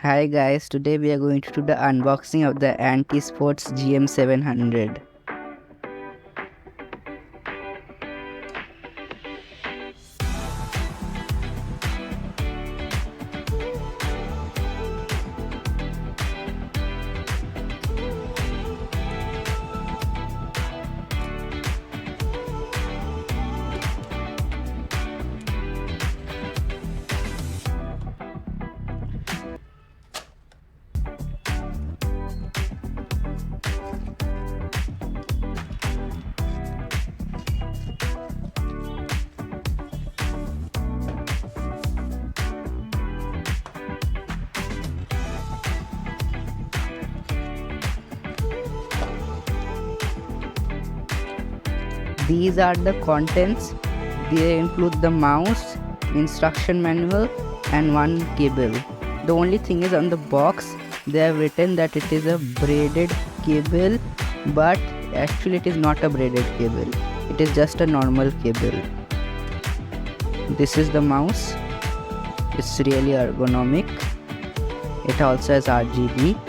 Hi guys, today we are going to do the unboxing of the Antesports GM700. These are the contents. They include the mouse, instruction manual and one cable. The only thing is on the box they have written that it is a braided cable, but actually it is not a braided cable. It is just a normal cable. This is the mouse. It's really ergonomic. It also has RGB.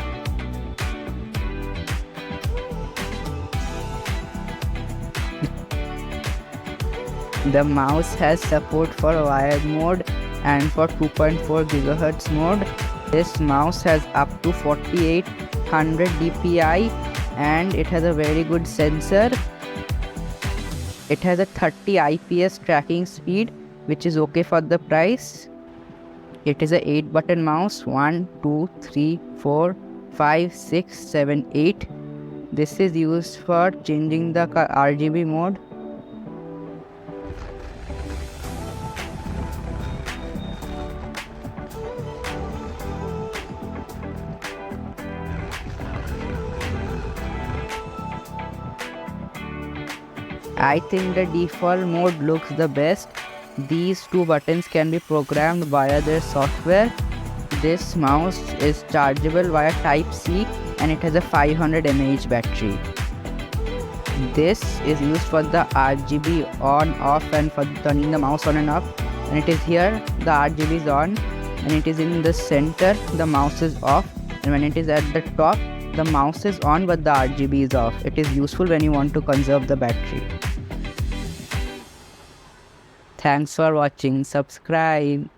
The mouse has support for wired mode and for 2.4 GHz mode. This mouse has up to 4800 dpi and it has a very good sensor. It has a 30 IPS tracking speed, which is okay for the price. It is a 8-button mouse. 1, 2, 3, 4, 5, 6, 7, 8. This is used for changing the RGB mode. I think the default mode looks the best. These two buttons can be programmed via their software. This mouse is chargeable via Type-C and it has a 500 mAh battery. This is used for the RGB on off and for turning the mouse on and off. And it is here, the RGB is on, and it is in the center, the mouse is off, and when it is at the top, the mouse is on but the RGB is off. It is useful when you want to conserve the battery. Thanks for watching. Subscribe.